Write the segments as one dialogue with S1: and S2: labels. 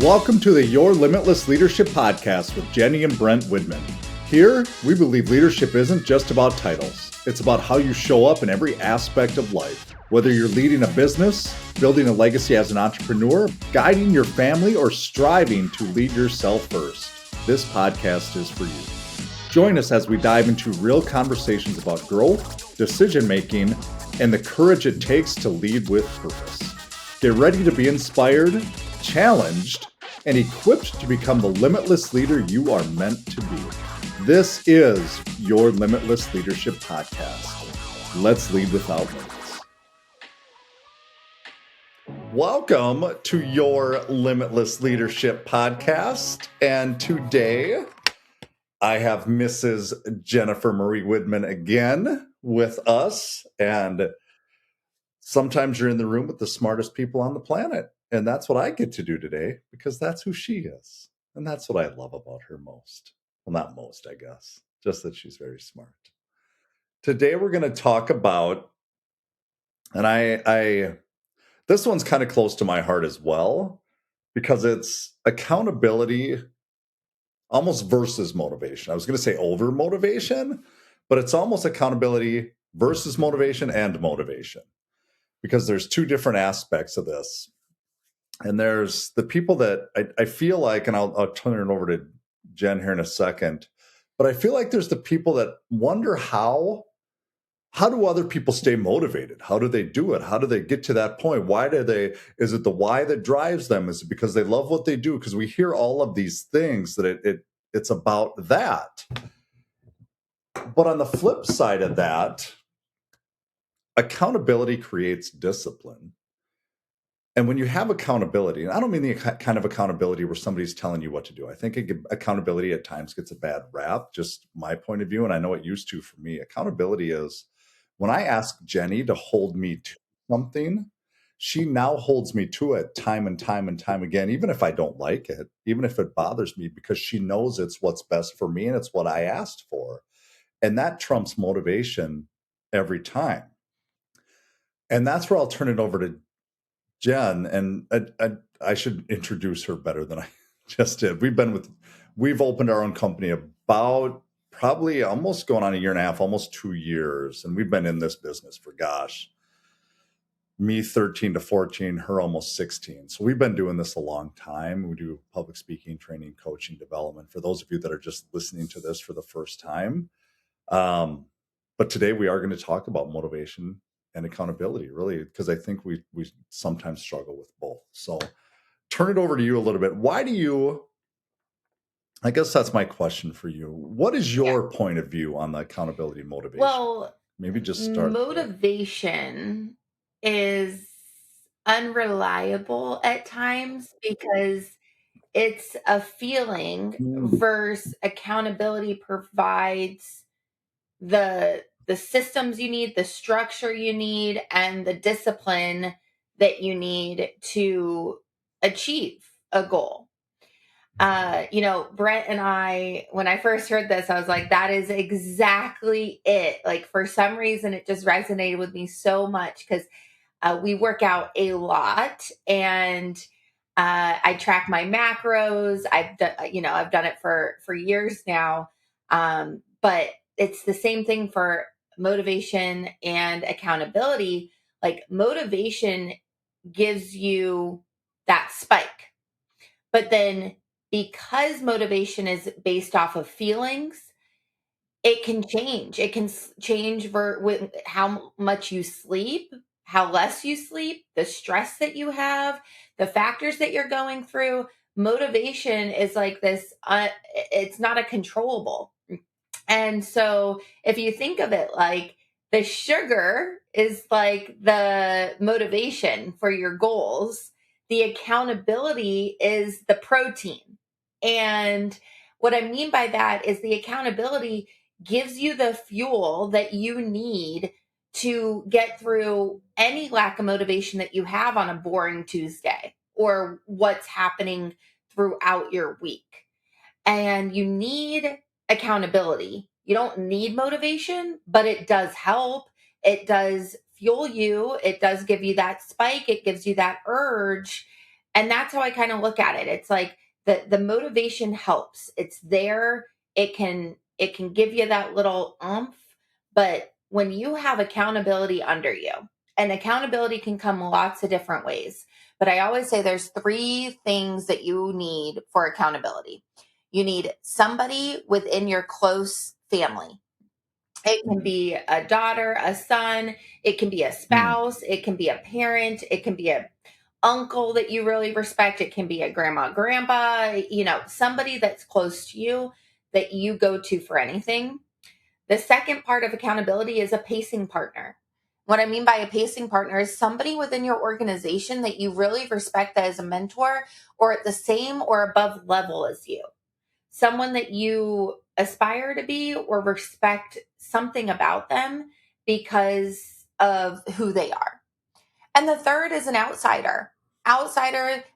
S1: Welcome to the Your Limitless Leadership podcast with Jenny and Brent Widman. Here, we believe leadership isn't just about titles. It's about how you show up in every aspect of life. Whether you're leading a business, building a legacy as an entrepreneur, guiding your family, or striving to lead yourself first, this podcast is for you. Join us as we dive into real conversations about growth, decision-making, and the courage it takes to lead with purpose. Get ready to be inspired, challenged, and equipped to become the limitless leader you are meant to be. This is Your Limitless Leadership podcast. Let's lead without limits. Welcome to Your Limitless Leadership podcast. And today I have Mrs. Jennifer Marie Widman again with us. And sometimes you're in the room with the smartest people on the planet. And that's what I get to do today because that's who she is. And that's what I love about her most. Well, not most, I guess, just that she's very smart. Today, we're going to talk about, and I this one's kind of close to my heart as well, because it's accountability almost versus motivation. I was going to say over motivation, but it's almost accountability versus motivation and motivation, because there's two different aspects of this. And there's the people that I feel like, and I'll turn it over to Jen here in a second, but I feel like there's the people that wonder how do other people stay motivated? How do they do it? How do they get to that point? Is it the why that drives them? Is it because they love what they do? Because we hear all of these things that it's about that. But on the flip side of that, accountability creates discipline. And when you have accountability, and I don't mean the kind of accountability where somebody's telling you what to do. I think accountability at times gets a bad rap, just my point of view. And I know it used to for me. Accountability is when I ask Jenny to hold me to something, she now holds me to it time and time and time again, even if I don't like it, even if it bothers me, because she knows it's what's best for me and it's what I asked for. And that trumps motivation every time. And that's where I'll turn it over to Jen, and I should introduce her better than I just did. We've opened our own company about probably almost going on a year and a half, almost 2 years. And we've been in this business for, me 13 to 14, her almost 16. So we've been doing this a long time. We do public speaking, training, coaching, development for those of you that are just listening to this for the first time. But today we are going to talk about motivation and accountability, really, because I think we sometimes struggle with both. So turn it over to you a little bit. I guess that's my question for you. What is your point of view on the accountability and motivation?
S2: Well,
S1: maybe just start.
S2: Motivation is unreliable at times because it's a feeling versus accountability provides the systems you need, the structure you need, and the discipline that you need to achieve a goal. Brent and I, when I first heard this, I was like, that is exactly it. Like, for some reason, it just resonated with me so much because we work out a lot, and I track my macros. I've done it for years now. But it's the same thing for motivation and accountability. Like, motivation gives you that spike, but then because motivation is based off of feelings, it can change. It can change with how much you sleep, how less you sleep, the stress that you have, the factors that you're going through. Motivation is like this, it's not a controllable. And so if you think of it like the sugar is like the motivation for your goals, the accountability is the protein. And what I mean by that is the accountability gives you the fuel that you need to get through any lack of motivation that you have on a boring Tuesday or what's happening throughout your week. And you need accountability. You don't need motivation, but it does help. It does fuel you. It does give you that spike. It gives you that urge. And that's how I kind of look at it. It's like the motivation helps. It's there. It can give you that little oomph, but when you have accountability under you, and accountability can come lots of different ways. But I always say there's three things that you need for accountability. You need somebody within your close family. It can be a daughter, a son, it can be a
S1: Mm.
S2: spouse, it can be a parent, it can be a uncle that you really respect, it can be a grandma, grandpa, somebody that's close to you that you go to for anything. The second part of accountability is a pacing partner. What I mean by a pacing partner is somebody within your organization that you really respect as a mentor or at the same or above level as you, someone that you aspire to be or respect something about them because of who they are. And the third is an outsider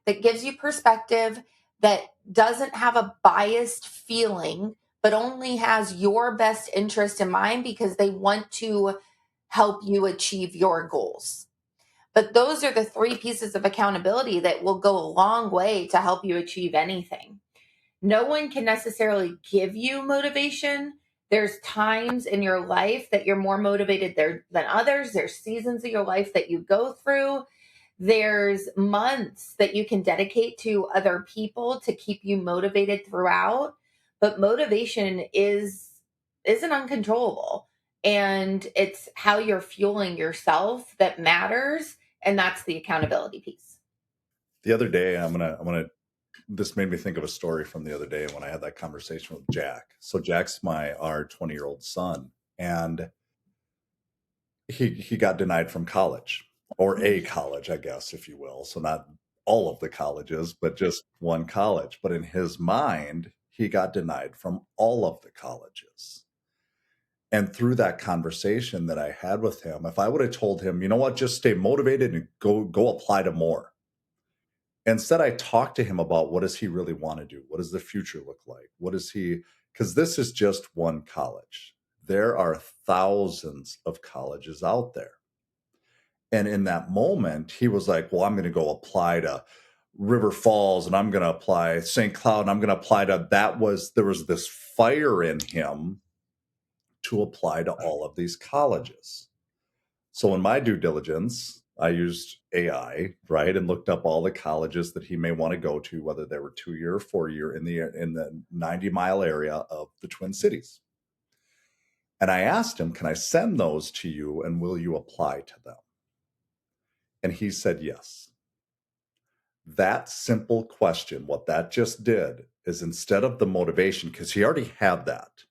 S2: that gives you perspective, that doesn't have a biased feeling, but only has your best interest in mind because they want to help you achieve your goals. But those are the three pieces of accountability that will go a long way to help you achieve anything. No one can necessarily give you motivation. There's times in your life that you're more motivated there than others. There's seasons of your life that you go through. There's months that you can dedicate to other people to keep you motivated throughout. But motivation isn't uncontrollable. And it's how you're fueling yourself that matters. And that's the accountability piece.
S1: The other day, this made me think of a story from the other day when I had that conversation with Jack. So Jack's our 20-year-old son, and he got denied from college, or a college, I guess, if you will. So not all of the colleges, but just one college. But in his mind, he got denied from all of the colleges. And through that conversation that I had with him, if I would have told him, you know what, just stay motivated and go apply to more. Instead, I talked to him about what does he really want to do? What does the future look like? What is he, because this is just one college. There are thousands of colleges out there. And in that moment, he was like, well, I'm going to go apply to River Falls and I'm going to apply St. Cloud and I'm going to apply to there was this fire in him to apply to all of these colleges. So in my due diligence, I used AI, right, and looked up all the colleges that he may want to go to, whether they were 2-year or 4-year in the 90-mile area of the Twin Cities. And I asked him, can I send those to you and will you apply to them? And he said yes. That simple question, what that just did is, instead of the motivation, because he already had that,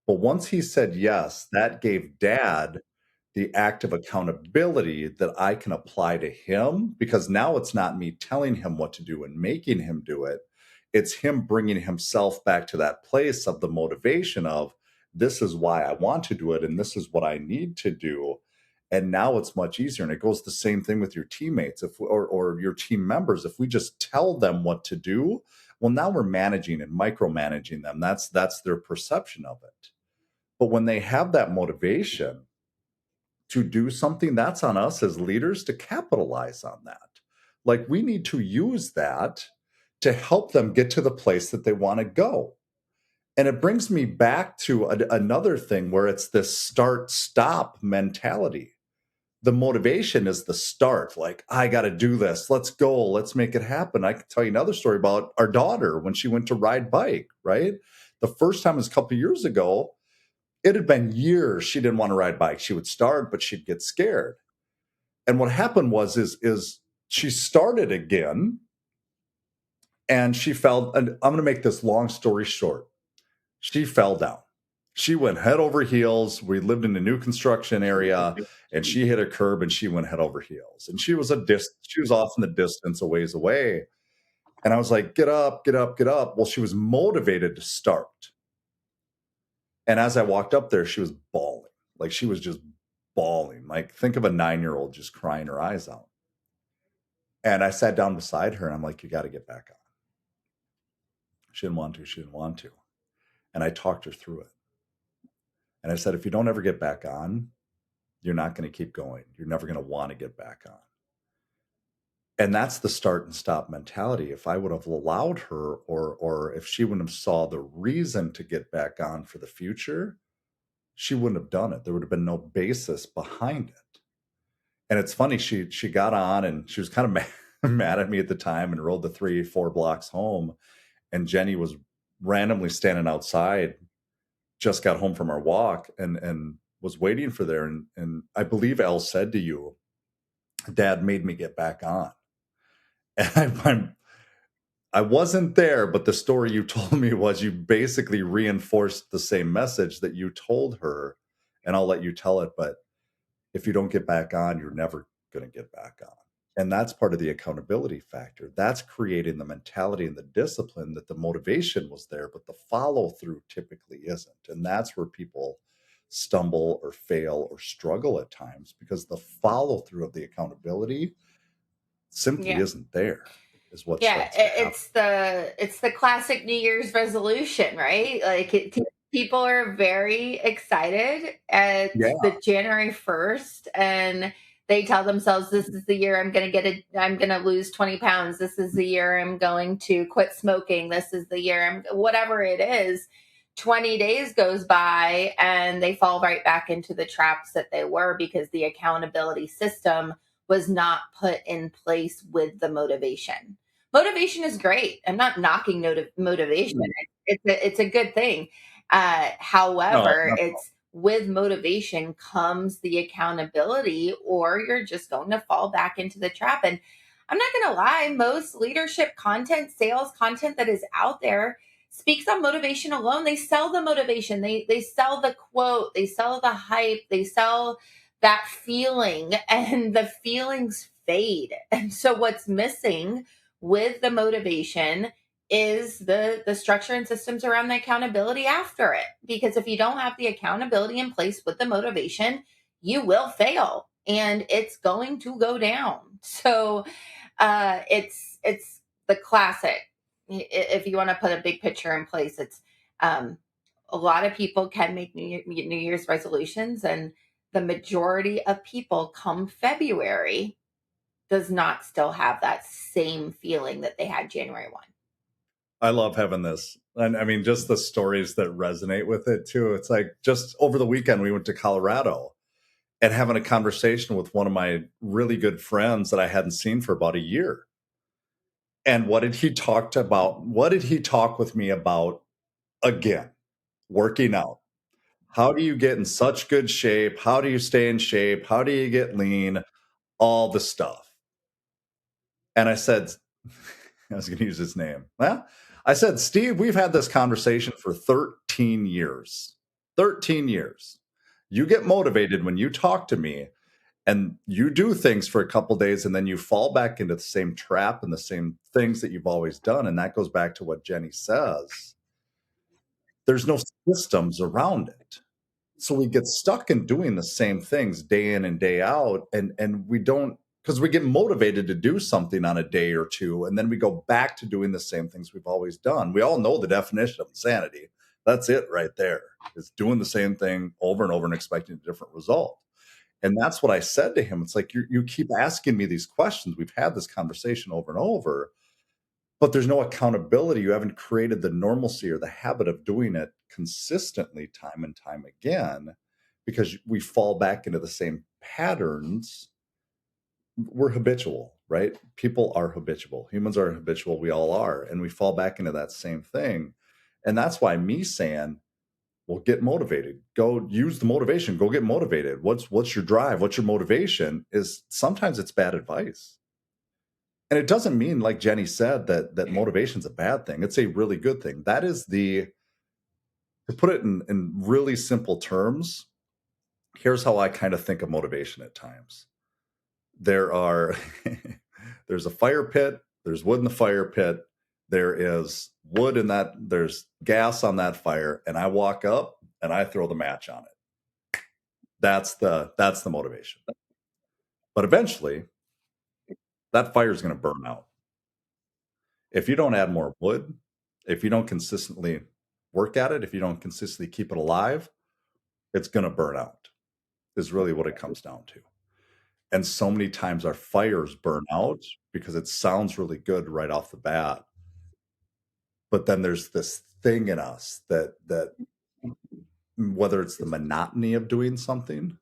S1: but once he said yes, that gave dad the act of accountability that I can apply to him, because now it's not me telling him what to do and making him do it. It's him bringing himself back to that place of the motivation of, this is why I want to do it and this is what I need to do. And now it's much easier. And it goes the same thing with your teammates, or your team members. If we just tell them what to do, well, now we're managing and micromanaging them. That's their perception of it. But when they have that motivation to do something, that's on us as leaders to capitalize on that. Like, we need to use that to help them get to the place that they want to go. And it brings me back to another thing where it's this start stop mentality. The motivation is the start. Like, I got to do this. Let's go. Let's make it happen. I can tell you another story about our daughter when she went to ride bike, right? The first time was a couple of years ago. It had been years she didn't want to ride bike. She would start, but she'd get scared. And what happened was is she started again and she fell. And I'm going to make this long story short. She fell down. She went head over heels. We lived in a new construction area and she hit a curb and she went head over heels. And she was off in the distance, a ways away. And I was like, get up, get up, get up. Well, she was motivated to start. And as I walked up there, she was bawling. Like, she was just bawling. Like, think of a 9-year-old just crying her eyes out. And I sat down beside her and I'm like, you got to get back on. She didn't want to. She didn't want to. And I talked her through it. And I said, if you don't ever get back on, you're not going to keep going. You're never going to want to get back on. And that's the start and stop mentality. If I would have allowed her, or if she wouldn't have saw the reason to get back on for the future, she wouldn't have done it. There would have been no basis behind it. And it's funny, she got on and she was kind of mad at me at the time and rode the 3, 4 blocks home. And Jenny was randomly standing outside, just got home from our walk and was waiting for there. And I believe Elle said to you, Dad made me get back on. And I wasn't there, but the story you told me was you basically reinforced the same message that you told her. And I'll let you tell it, but if you don't get back on, you're never going to get back on. And that's part of the accountability factor. That's creating the mentality and the discipline that the motivation was there, but the follow through typically isn't. And that's where people stumble or fail or struggle at times, because the follow through of the accountability simply
S2: Yeah.
S1: isn't there, is what
S2: Yeah,
S1: starts to happen.
S2: it's the classic New Year's resolution, right? People are very excited at
S1: Yeah.
S2: the January 1st, and they tell themselves, this is the year I'm going to lose 20 pounds. This is the year I'm going to quit smoking. This is the year whatever it is. 20 days goes by and they fall right back into the traps that they were, because the accountability system was not put in place with the motivation. Motivation is great. I'm not knocking motivation.
S1: Mm.
S2: It's a good thing.
S1: No,
S2: However,
S1: no.
S2: it's with motivation comes the accountability, or you're just going to fall back into the trap. And I'm not going to lie, most leadership content, sales content that is out there speaks on motivation alone. They sell the motivation, they sell the quote, they sell the hype, they sell that feeling, and the feelings fade. And so what's missing with the motivation is the structure and systems around the accountability after it. Because if you don't have the accountability in place with the motivation, you will fail and it's going to go down. So it's the classic. If you want to put a big picture in place, it's um, a lot of people can make New Year's resolutions, and the majority of people come February does not still have that same feeling that they had January 1.
S1: I love having this. And I mean, just the stories that resonate with it too. It's like just over the weekend, we went to Colorado and having a conversation with one of my really good friends that I hadn't seen for about a year. And what did he talk about? What did he talk with me about again? Working out. How do you get in such good shape? How do you stay in shape? How do you get lean? All the stuff. And I said, I was going to use his name. Well, I said, Steve, we've had this conversation for 13 years. 13 years. You get motivated when you talk to me and you do things for a couple days and then you fall back into the same trap and the same things that you've always done. And that goes back to what Jenny says. There's no systems around it. So we get stuck in doing the same things day in and day out, and we don't, because we get motivated to do something on a day or two and then we go back to doing the same things we've always done. We all know the definition of insanity. That's it right there. It's doing the same thing over and over and expecting a different result. And that's what I said to him. It's like you keep asking me these questions. We've had this conversation over and over, but there's no accountability. You haven't created the normalcy or the habit of doing it consistently time and time again, because we fall back into the same patterns. We're habitual, right? People are habitual. Humans are habitual. We all are. And we fall back into that same thing. And that's why me saying, well, get motivated. Go use the motivation. Go get motivated. What's your drive? What's your motivation? Is sometimes it's bad advice. And it doesn't mean, like Jenny said, that motivation's a bad thing. It's a really good thing. That is to put it in really simple terms, here's how I kind of think of motivation at times. There are there's a fire pit, there's wood in the fire pit, there is wood in that, there's gas on that fire, and I walk up and I throw the match on it. That's the motivation. But eventually that fire is going to burn out. If you don't add more wood, if you don't consistently work at it, if you don't consistently keep it alive, it's going to burn out, is really what it comes down to. And so many times our fires burn out because it sounds really good right off the bat. But then there's this thing in us that whether it's the monotony of doing something,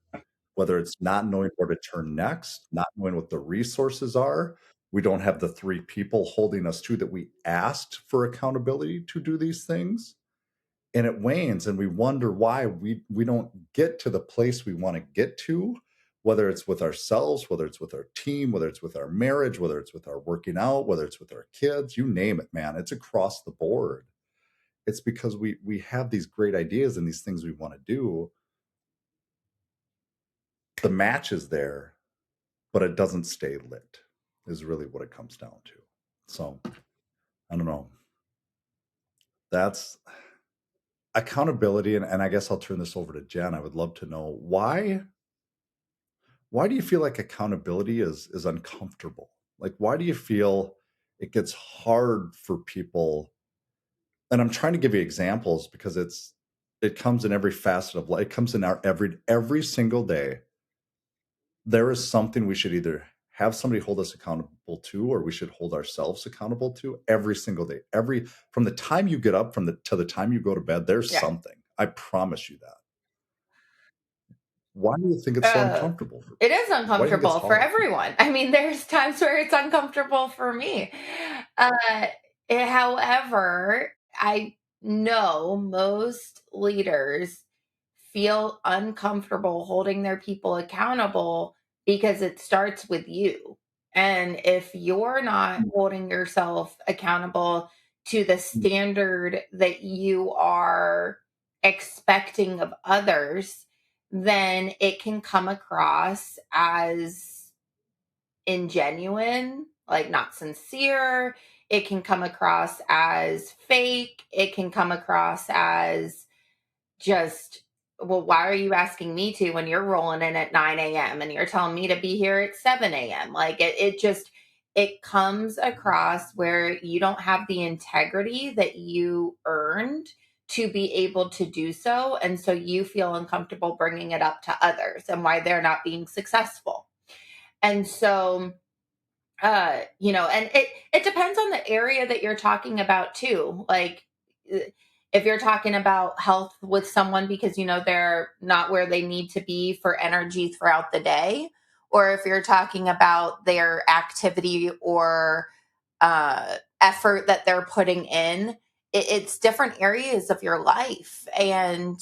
S1: whether it's not knowing where to turn next, not knowing what the resources are, we don't have the three people holding us to that we asked for accountability to do these things. And it wanes, and we wonder why we don't get to the place we want to get to, whether it's with ourselves, whether it's with our team, whether it's with our marriage, whether it's with our working out, whether it's with our kids, you name it, man. It's across the board. It's because we have these great ideas and these things we want to do. The match is there, but it doesn't stay lit, is really what it comes down to. So I don't know. That's accountability. And I guess I'll turn this over to Jen. I would love to know why do you feel like accountability is uncomfortable? Like, why do you feel it gets hard for people? And I'm trying to give you examples because it comes in every facet of life. It comes in our every single day. There is something we should either have somebody hold us accountable to, or we should hold ourselves accountable to every single day. From the time you get up to the time you go to bed, there's
S2: Yeah.
S1: something. I promise you that. Why do you think it's so uncomfortable?
S2: It is
S1: Why do you think it's
S2: uncomfortable for
S1: hard?
S2: everyone. I mean, there's times where it's uncomfortable for me. However, I know most leaders feel uncomfortable holding their people accountable because it starts with you. And if you're not holding yourself accountable to the standard that you are expecting of others, then it can come across as ingenuine, like not sincere. It can come across as fake. It can come across as just, well, why are you asking me to when you're rolling in at 9 a.m. and you're telling me to be here at 7 a.m.? Like it comes across where you don't have the integrity that you earned to be able to do so. And so you feel uncomfortable bringing it up to others and why they're not being successful. And so, and it depends on the area that you're talking about too. Like, if you're talking about health with someone because they're not where they need to be for energy throughout the day, or if you're talking about their activity or effort that they're putting in, it's different areas of your life. And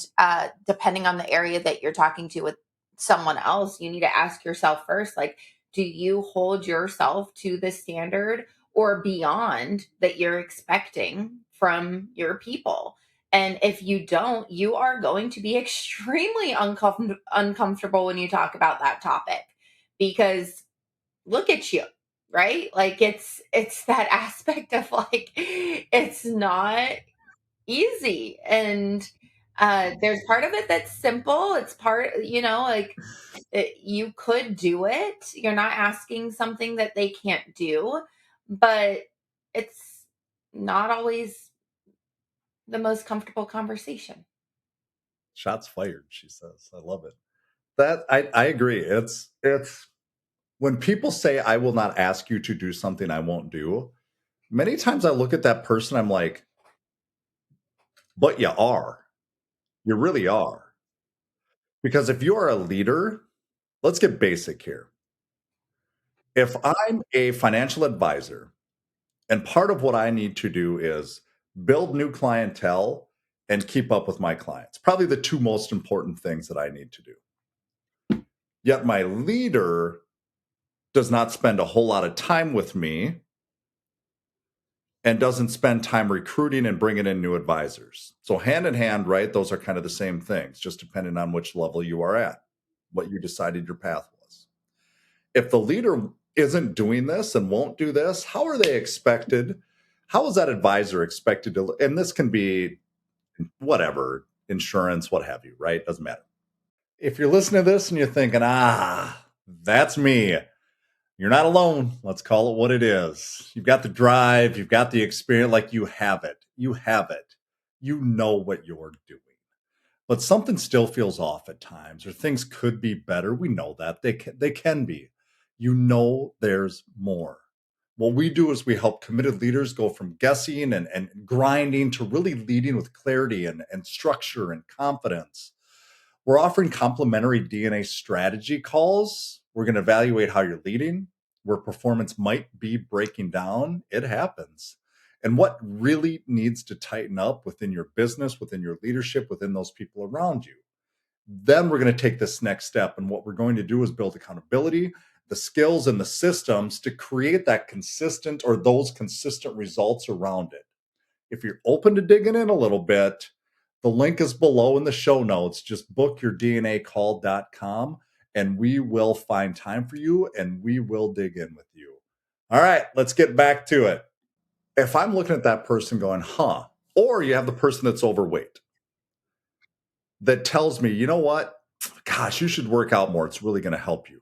S2: depending on the area that you're talking to with someone else, you need to ask yourself first, like, do you hold yourself to the standard or beyond that you're expecting from your people? And if you don't, you are going to be extremely uncomfortable when you talk about that topic, because look at you, right? Like it's that aspect of like it's not easy. And there's part of it that's simple. It's part, like you could do it. You're not asking something that they can't do, but it's not always the most comfortable conversation.
S1: Shots fired, she says. I love it. That I agree. It's when people say I will not ask you to do something I won't do, many times I look at that person, I'm like, but you are. You really are. Because if you are a leader, let's get basic here. If I'm a financial advisor and part of what I need to do is build new clientele and keep up with my clients, probably the two most important things that I need to do. Yet my leader does not spend a whole lot of time with me and doesn't spend time recruiting and bringing in new advisors. So hand in hand, right? Those are kind of the same things, just depending on which level you are at, what you decided your path was. If the leader isn't doing this and won't do this, how are they expected? How is that advisor expected to? And this can be whatever, insurance, what have you, right? Doesn't matter. If you're listening to this and you're thinking, that's me, you're not alone. Let's call it what it is. You've got the drive, you've got the experience, like you have it. You have it. You know what you're doing. But something still feels off at times, or things could be better. We know that they can be. You know there's more. What we do is we help committed leaders go from guessing and grinding to really leading with clarity and structure and confidence. We're offering complimentary DNA strategy calls. We're going to evaluate how you're leading, where performance might be breaking down. It happens. And what really needs to tighten up within your business, within your leadership, within those people around you. Then we're going to take this next step. And what we're going to do is build accountability, the skills, and the systems to create that consistent or those consistent results around it. If you're open to digging in a little bit, the link is below in the show notes. Just book your DNAcall.com and we will find time for you and we will dig in with you. All right, let's get back to it. If I'm looking at that person going, or you have the person that's overweight that tells me, you know what? Gosh, you should work out more. It's really going to help you.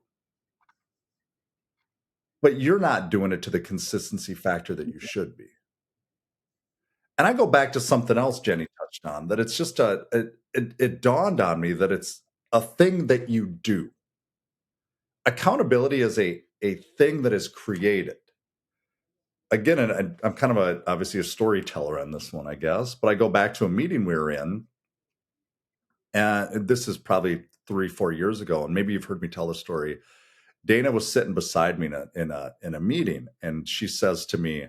S1: But you're not doing it to the consistency factor that you should be. And I go back to something else Jenny touched on, that it's just it dawned on me that it's a thing that you do. Accountability is a thing that is created. Again, and I'm kind of obviously a storyteller on this one, I guess, but I go back to a meeting we were in, and this is probably 3-4 years ago, and maybe you've heard me tell the story. Dana was sitting beside me in a meeting, and she says to me,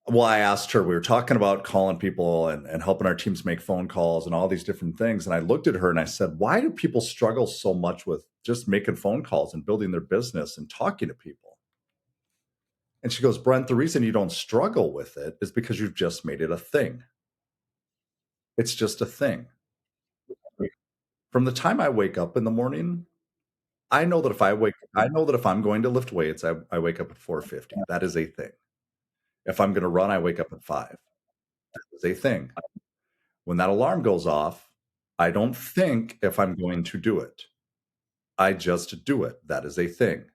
S1: well, I asked her, we were talking about calling people and helping our teams make phone calls and all these different things. And I looked at her and I said, why do people struggle so much with just making phone calls and building their business and talking to people? And she goes, Brent, the reason you don't struggle with it is because you've just made it a thing. It's just a thing. From the time I wake up in the morning, I know that if I'm going to lift weights, I wake up at 4:50. That is a thing. If I'm going to run, I wake up at 5. That is a thing. When that alarm goes off, I don't think if I'm going to do it. I just do it. That is a thing.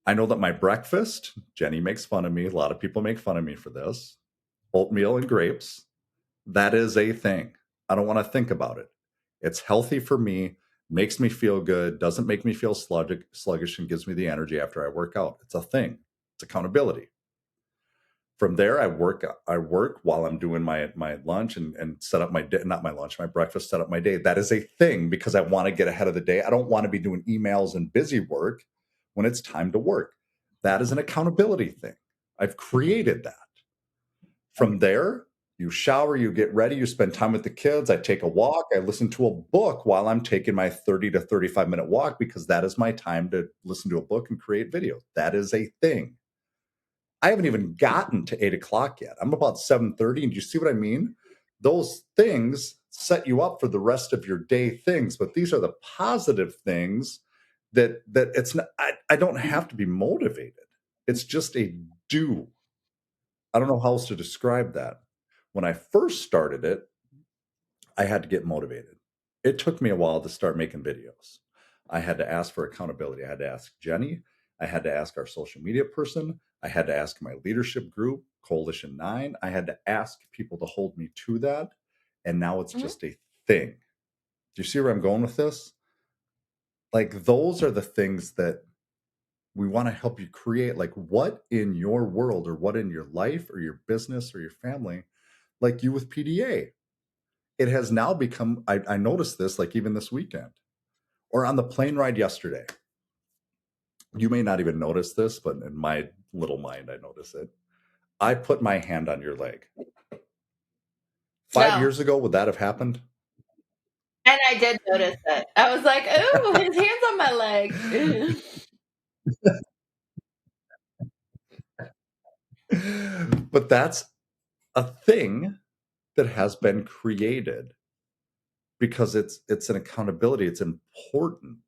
S1: I know that my breakfast, Jenny makes fun of me. A lot of people make fun of me for this. Oatmeal and grapes, that is a thing. I don't want to think about it. It's healthy for me, makes me feel good, doesn't make me feel sluggish, and gives me the energy after I work out. It's a thing. It's accountability. From there, I work while I'm doing my lunch and set up my day, not my lunch, my breakfast, set up my day. That is a thing because I want to get ahead of the day. I don't want to be doing emails and busy work when it's time to work. That is an accountability thing. I've created that. From there, you shower, you get ready, you spend time with the kids. I take a walk. I listen to a book while I'm taking my 30 to 35-minute walk because that is my time to listen to a book and create videos. That is a thing. I haven't even gotten to 8 o'clock yet. I'm about 7:30. And do you see what I mean? Those things set you up for the rest of your day things, but these are the positive things that it's not, I don't have to be motivated. It's just a do. I don't know how else to describe that. When I first started it, I had to get motivated. It took me a while to start making videos. I had to ask for accountability. I had to ask Jenny. I had to ask our social media person. I had to ask my leadership group, Coalition 9. I had to ask people to hold me to that. And now it's just a thing. Do you see where I'm going with this? Like, those are the things that we want to help you create. Like, what in your world or what in your life or your business or your family, like you with PDA, it has now become, I noticed this like even this weekend or on the plane ride yesterday. You may not even notice this, but in my little mind, I notice it. I put my hand on your leg. 5
S2: No.
S1: years ago, would that have happened?
S2: And I did notice it. I was like, "Ooh, his hand's on my leg."
S1: But that's a thing that has been created because it's an accountability. It's important.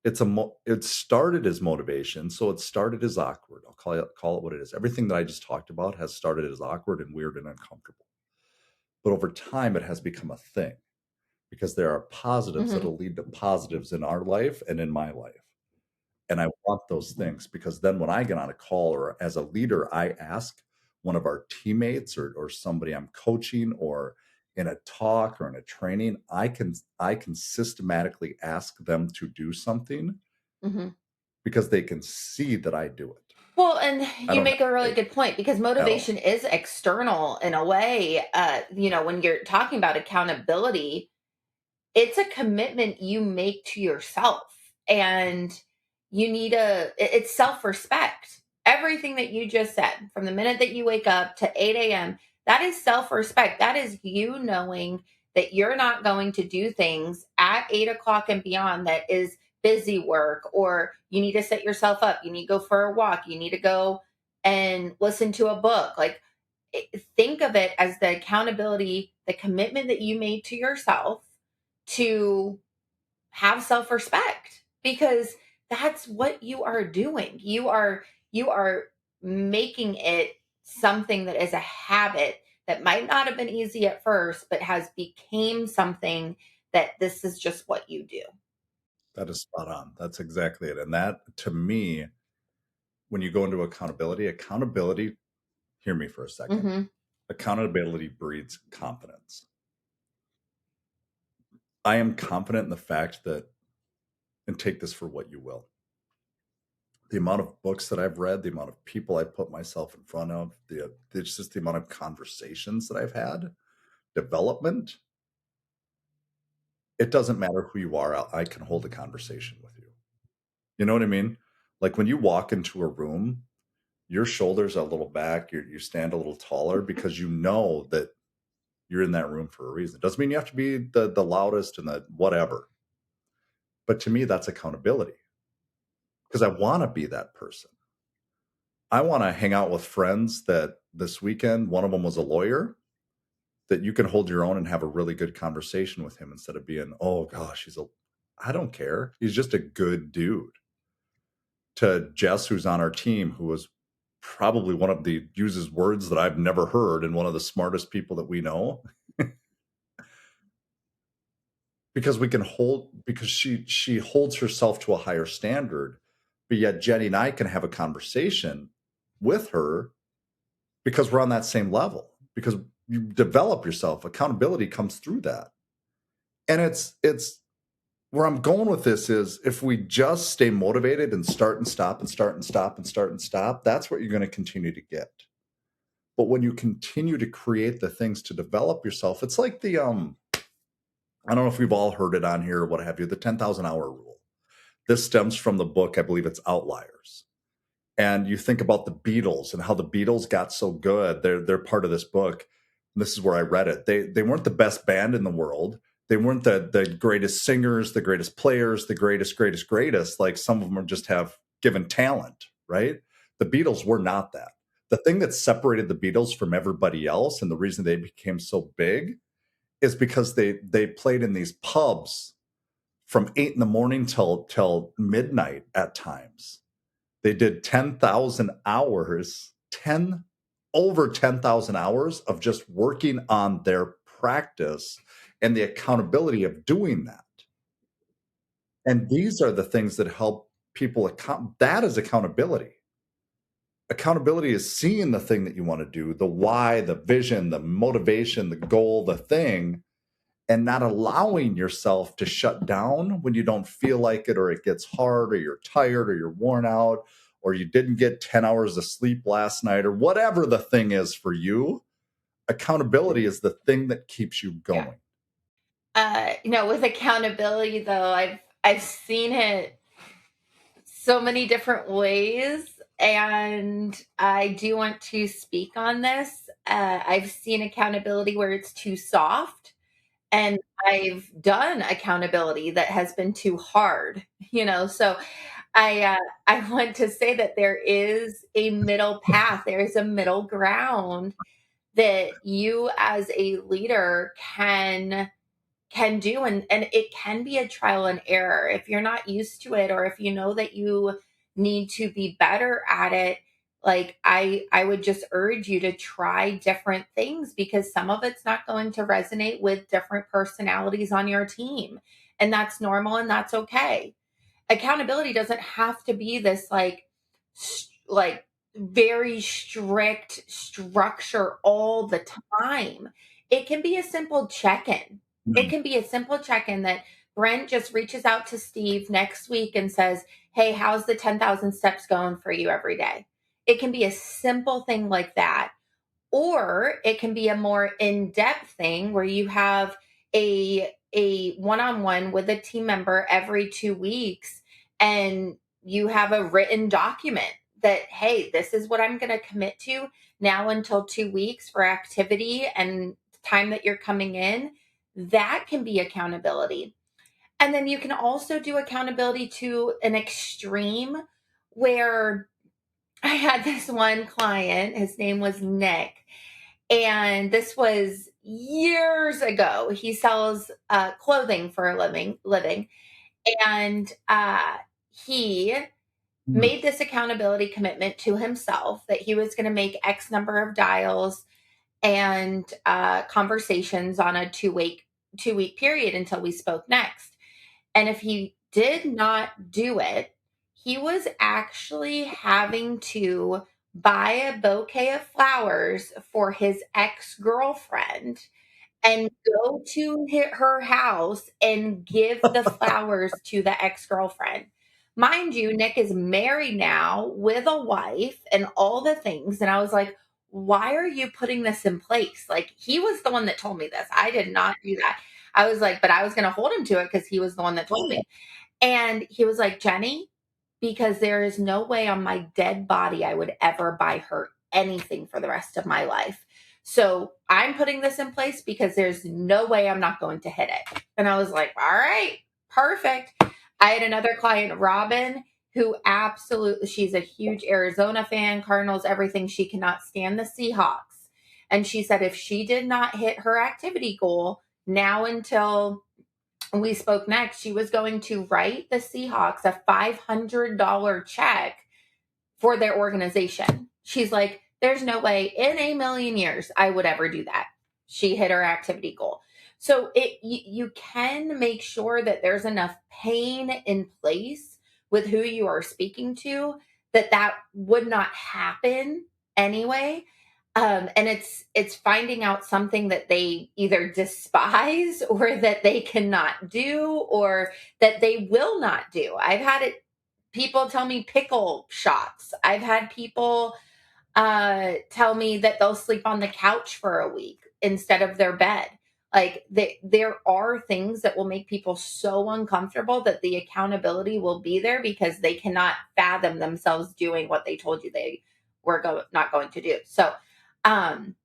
S1: It started as motivation, so it started as awkward. I'll call it what it is. Everything that I just talked about has started as awkward and weird and uncomfortable. But over time, it has become a thing because there are positives
S2: Mhm.
S1: that'll lead to positives in our life and in my life. And I want those things because then when I get on a call or as a leader, I ask one of our teammates or somebody I'm coaching or in a talk or in a training, I can systematically ask them to do something
S2: Mhm.
S1: because they can see that I do it.
S2: Well, and
S1: I
S2: you
S1: don't
S2: make a really
S1: hesitate
S2: good point because
S1: at all.
S2: motivation is external in a way. When you're talking about accountability, it's a commitment you make to yourself, and it's self-respect. Everything that you just said, from the minute that you wake up to 8 a.m., that is self-respect. That is you knowing that you're not going to do things at 8 o'clock and beyond that is busy work, or you need to set yourself up, you need to go for a walk, you need to go and listen to a book. Like, think of it as the accountability, the commitment that you made to yourself to have self-respect, because that's what you are doing. You are making it something that is a habit that might not have been easy at first, but has became something that this is just what you do.
S1: That is spot on. That's exactly it. And that, to me, when you go into accountability, hear me for a second.
S2: Hmm.
S1: Accountability breeds confidence. I am confident in the fact that, and take this for what you will, the amount of books that I've read, the amount of people I put myself in front of, it's just the amount of conversations that I've had, development. It doesn't matter who you are. I can hold a conversation with you. You know what I mean? Like when you walk into a room, your shoulders are a little back, you stand a little taller because you know that you're in that room for a reason. It doesn't mean you have to be the loudest and the whatever. But to me, that's accountability because I want to be that person. I want to hang out with friends that this weekend, one of them was a lawyer, that you can hold your own and have a really good conversation with him instead of being, oh gosh, I don't care. He's just a good dude. To Jess, who's on our team, who was probably uses words that I've never heard and one of the smartest people that we know, because she holds herself to a higher standard, but yet Jenny and I can have a conversation with her because we're on that same level, because you develop yourself. Accountability comes through that. And it's where I'm going with this is, if we just stay motivated and start and stop and start and stop and start and stop, that's what you're going to continue to get. But when you continue to create the things to develop yourself, it's like I don't know if we've all heard it on here or what have you, the 10,000 hour rule. This stems from the book, I believe it's Outliers. And you think about the Beatles and how the Beatles got so good. They're part of this book. And this is where I read it. They weren't the best band in the world. They weren't the greatest singers, the greatest players, the greatest. Like some of them just have given talent, right? The Beatles were not that. The thing that separated the Beatles from everybody else, and the reason they became so big, is because they played in these pubs from 8 in the morning till midnight at times. They did 10,000 hours, 10 over 10,000 hours of just working on their practice and the accountability of doing that. And these are the things that help people that is accountability. Accountability is seeing the thing that you want to do, the why, the vision, the motivation, the goal, the thing, and not allowing yourself to shut down when you don't feel like it, or it gets hard, or you're tired, or you're worn out, or you didn't get 10 hours of sleep last night, or whatever the thing is for you. Accountability is the thing that keeps you
S2: Yeah.
S1: going.
S2: With accountability though, I've seen it so many different ways, and I do want to speak on this. I've seen accountability where it's too soft, and I've done accountability that has been too hard. So I want to say that there is a middle path, there is a middle ground that you as a leader can do, and it can be a trial and error if you're not used to it, or if you know that you need to be better at it. Like, I would just urge you to try different things, because some of it's not going to resonate with different personalities on your team, and that's normal and that's okay. Accountability doesn't have to be this like very strict structure all the time. It can be a simple check-in. It
S1: Mm.
S2: can be a simple check-in that Brent just reaches out to Steve next week and says, hey, how's the 10,000 steps going for you every day? it can be a simple thing like that, or it can be a more in-depth thing where you have a one-on-one with a team member every 2 weeks, and you have a written document that, hey, this is what I'm going to commit to now until 2 weeks for activity and time that you're coming in. That can be accountability. And then you can also do accountability to an extreme where I had this one client, his name was Nick, and this was years ago. He sells clothing for a living, and he
S1: Mm.
S2: made this accountability commitment to himself that he was going to make X number of dials and conversations on a 2 week period until we spoke next. And if he did not do it, he was actually having to buy a bouquet of flowers for his ex girlfriend and go to her house and give the flowers to the ex girlfriend. Mind you, Nick is married now with a wife and all the things. And I was like, why are you putting this in place? Like, he was the one that told me this. I did not do that. I was like, but I was going to hold him to it because he was the one that told me. And he was like, Jenny, because there is no way on my dead body I would ever buy her anything for the rest of my life. So I'm putting this in place because there's no way I'm not going to hit it. And I was like, all right, perfect. I had another client, Robin, who absolutely, she's a huge Arizona fan, Cardinals, everything. She cannot stand the Seahawks. And she said if she did not hit her activity goal now until we spoke next, she was going to write the Seahawks a $500 check for their organization. She's like, there's no way in a million years I would ever do that. She hit her activity goal. So you can make sure that there's enough pain in place with who you are speaking to that that would not happen anyway. And it's finding out something that they either despise or that they cannot do or that they will not do. I've had it people tell me pickle shots. I've had people tell me that they'll sleep on the couch for a week instead of their bed. Like there are things that will make people so uncomfortable that the accountability will be there because they cannot fathom themselves doing what they told you they were not going to do. So, um,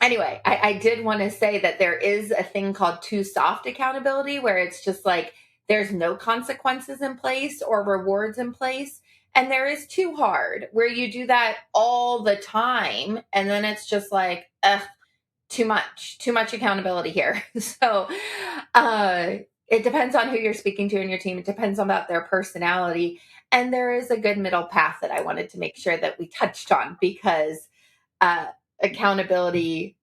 S2: anyway, I did want to say that there is a thing called too soft accountability where it's just like there's no consequences in place or rewards in place. And there is too hard where you do that all the time. And then it's just like, ugh, too much accountability here. So uh, it depends on who you're speaking to in your team. It depends on about their personality. And there is a good middle path that I wanted to make sure that we touched on because uh, accountability,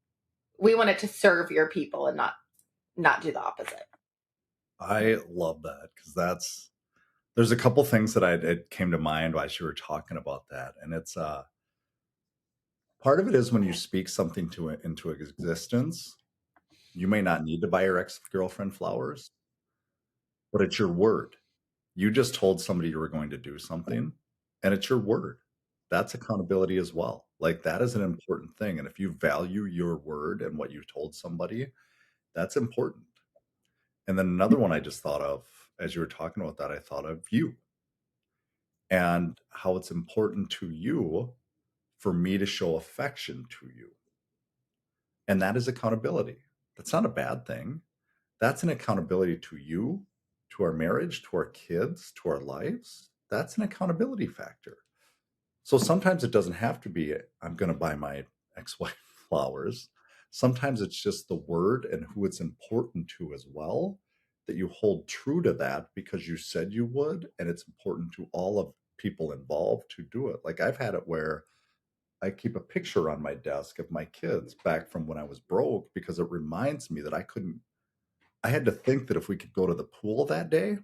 S2: we want it to serve your people and not do the opposite.
S1: I love that because there's a couple things that it came to mind while you were talking about that, and it's part of it is when you speak something into existence, you may not need to buy your ex-girlfriend flowers, but it's your word. You just told somebody you were going to do something, and it's your word. That's accountability as well. Like that is an important thing, and if you value your word and what you told somebody, that's important. And then another one I just thought of as you were talking about that, I thought of you and how it's important to you for me to show affection to you. And that is accountability. That's not a bad thing. That's an accountability to you, to our marriage, to our kids, to our lives. That's an accountability factor. So sometimes it doesn't have to be, I'm going to buy my ex wife flowers. Sometimes it's just the word and who it's important to as well, that you hold true to that because you said you would. And it's important to all of people involved to do it. Like I've had it where I keep a picture on my desk of my kids back from when I was broke because it reminds me that I had to think that if we could go to the pool that day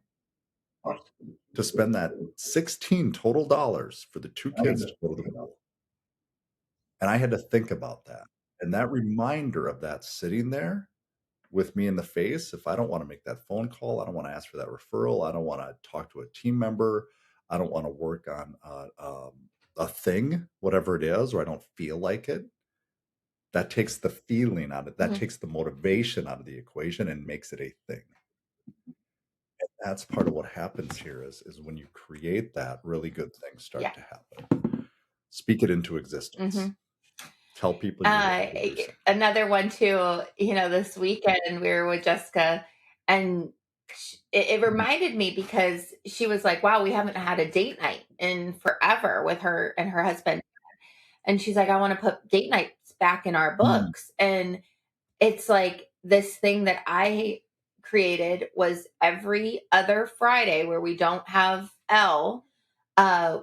S1: to spend that 16 total dollars for the two kids to go to the pool. And I had to think about that. And that reminder of that sitting there with me in the face, if I don't want to make that phone call, I don't want to ask for that referral, I don't want to talk to a team member, I don't want to work on a thing, whatever it is, or I don't feel like it, that takes the feeling out of it. That takes the motivation out of the equation and makes it a thing. That's part of what happens here is when you create that, really good things start
S2: Yeah.
S1: to happen. Speak it into existence. Tell people you will do something.
S2: Another one too, this weekend we were with Jessica, and it reminded me because she was like, wow, we haven't had a date night in forever with her and her husband. And she's like, I want to put date nights back in our
S1: Mm.
S2: books. And it's like this thing that I created was every other Friday where we don't have L,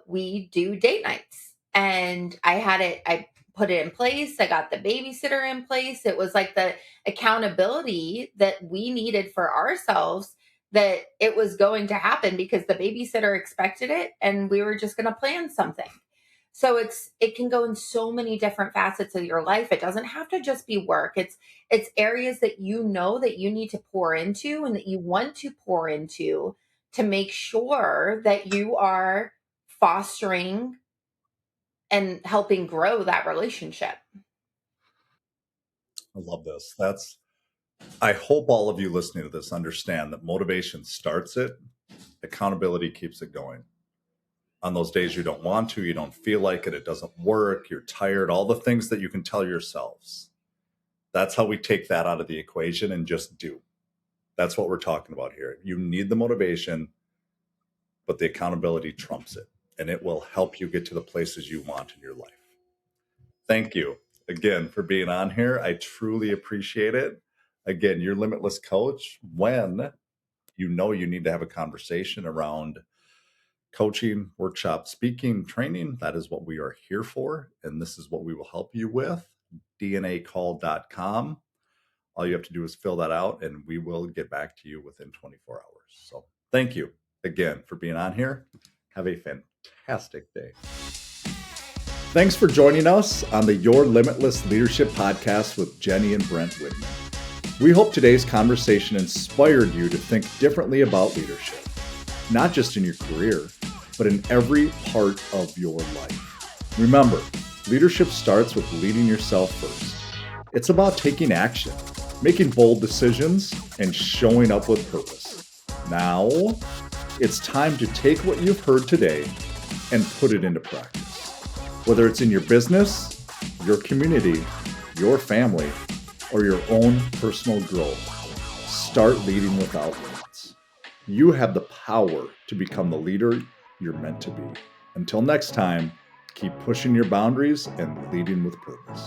S2: we do date nights. And I put it in place. I got the babysitter in place. It was like the accountability that we needed for ourselves, that it was going to happen because the babysitter expected it and we were just going to plan something. So it can go in so many different facets of your life. It doesn't have to just be work. It's areas that you know that you need to pour into and that you want to pour into to make sure that you are fostering and helping grow that relationship.
S1: I love this. I hope all of you listening to this understand that motivation starts it, accountability keeps it going. On those days you don't want to, you don't feel like it doesn't work, you're tired, all the things that you can tell yourselves. That's how we take that out of the equation and just do. That's what we're talking about here. You need the motivation, but the accountability trumps it, and it will help you get to the places you want in your life. Thank you again for being on here. I truly appreciate it. Again, your limitless coach, when you know you need to have a conversation around coaching, workshop, speaking, training, that is what we are here for. And this is what we will help you with. DNAcall.com. All you have to do is fill that out and we will get back to you within 24 hours. So thank you again for being on here. Have a fantastic day. Thanks for joining us on the Your Limitless Leadership podcast with Jenny and Brent Widman. We hope today's conversation inspired you to think differently about leadership, not just in your career, but in every part of your life. Remember, leadership starts with leading yourself first. It's about taking action, making bold decisions, and showing up with purpose. Now, it's time to take what you've heard today and put it into practice. Whether it's in your business, your community, your family, or your own personal growth, start leading without limits. You have the power to become the leader you're meant to be. Until next time, keep pushing your boundaries and leading with purpose.